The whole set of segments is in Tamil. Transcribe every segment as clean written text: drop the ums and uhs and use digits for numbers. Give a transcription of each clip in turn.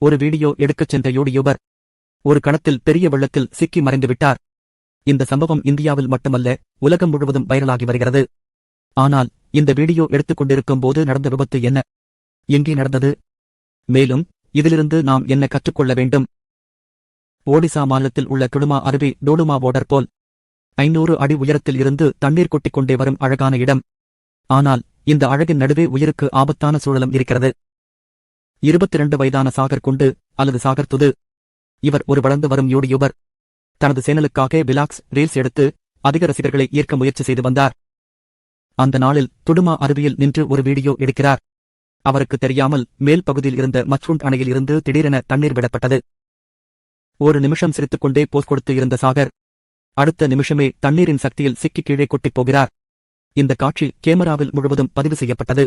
ஒரு வீடியோ எடுக்கச் சென்ற யூடியூபர் ஒரு கணத்தில் பெரிய வெள்ளத்தில் சிக்கி மறைந்துவிட்டார். இந்த சம்பவம் இந்தியாவில் மட்டுமல்ல, உலகம் முழுவதும் வைரலாகி வருகிறது. ஆனால் இந்த வீடியோ எடுத்துக் கொண்டிருக்கும் போது நடந்த விபத்து என்ன, எங்கே நடந்தது, மேலும் இதிலிருந்து நாம் என்ன கற்றுக்கொள்ள வேண்டும்? ஒடிசா மாநிலத்தில் உள்ள துடுமா அருவி டோலுமா வாட்டர் போல் 500 அடி உயரத்தில் இருந்து தண்ணீர் கொட்டிக் கொண்டே வரும் அழகான இடம். ஆனால் இந்த அழகின் நடுவே உயிருக்கு ஆபத்தான சூழலும் இருக்கிறது. 22 வயதான சாகர் குண்டு அல்லது சாகர் துது. இவர் ஒரு வளர்ந்து வரும் யூடியூபர். தனது சேனலுக்காக விலாக்ஸ் ரீல்ஸ் எடுத்து அதிக ரசிகர்களை ஈர்க்க முயற்சி செய்து வந்தார். அந்த நாளில் துடுமா அருவியில் நின்று ஒரு வீடியோ எடுக்கிறார். அவருக்கு தெரியாமல் மேல் பகுதியில் இருந்த மச்ருண்ட் அணையில் இருந்து திடீரென தண்ணீர் விடப்பட்டது. ஒரு நிமிஷம் சிரித்துக்கொண்டே போஸ் கொடுத்து இருந்த சாகர் அடுத்த நிமிஷமே தண்ணீரின் சக்தியில் சிக்கி கீழே கொட்டிப் போகிறார். இந்த காட்சி கேமராவில் முழுவதும் பதிவு செய்யப்பட்டது.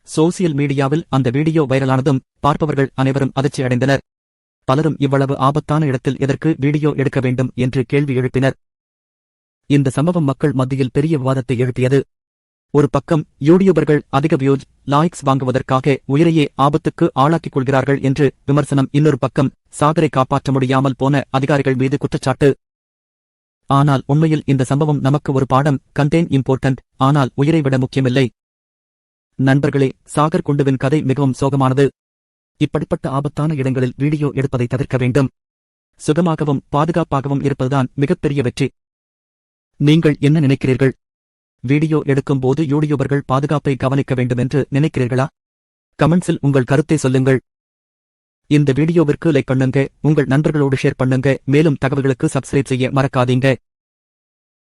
சோசியல் மீடியாவில் அந்த வீடியோ வைரலானதும் பார்ப்பவர்கள் அனைவரும் அதிர்ச்சி அடைந்தனர். பலரும் இவ்வளவு ஆபத்தான இடத்தில் எதற்கு வீடியோ எடுக்க வேண்டும் என்று கேள்வி எழுப்பினர். இந்த சம்பவம் மக்கள் மத்தியில் பெரிய விவாதத்தை எழுப்பியது. ஒரு பக்கம் யூடியூபர்கள் அதிக வியூஸ், லாய்க்ஸ் வாங்குவதற்காக உயிரையே ஆபத்துக்கு ஆளாக்கிக் கொள்கிறார்கள் என்று விமர்சனம். இன்னொரு பக்கம் சாகரை காப்பாற்ற முடியாமல் போன அதிகாரிகள் மீது குற்றச்சாட்டு. ஆனால் உண்மையில் இந்த சம்பவம் நமக்கு ஒரு பாடம். கண்டென்ட் இம்பார்ட்டன்ட், ஆனால் உயிரை விட முக்கியமில்லை. நண்பர்களே, சாகர் குண்டுவின் கதை மிகவும் சோகமானது. இப்படிப்பட்ட ஆபத்தான இடங்களில் வீடியோ எடுப்பதை தவிர்க்க வேண்டும். சுகமாகவும் பாதுகாப்பாகவும் இருப்பதுதான் மிகப்பெரிய வெற்றி. நீங்கள் என்ன நினைக்கிறீர்கள்? வீடியோ எடுக்கும் போது யூடியூபர்கள் பாதுகாப்பை கவனிக்க வேண்டும் என்று நினைக்கிறீர்களா? கமெண்ட்ஸில் உங்கள் கருத்தை சொல்லுங்கள். இந்த வீடியோவிற்கு லைக் பண்ணுங்க, உங்கள் நண்பர்களோடு ஷேர் பண்ணுங்க, மேலும் தகவல்களுக்கு சப்ஸ்கிரைப் செய்ய மறக்காதீங்க.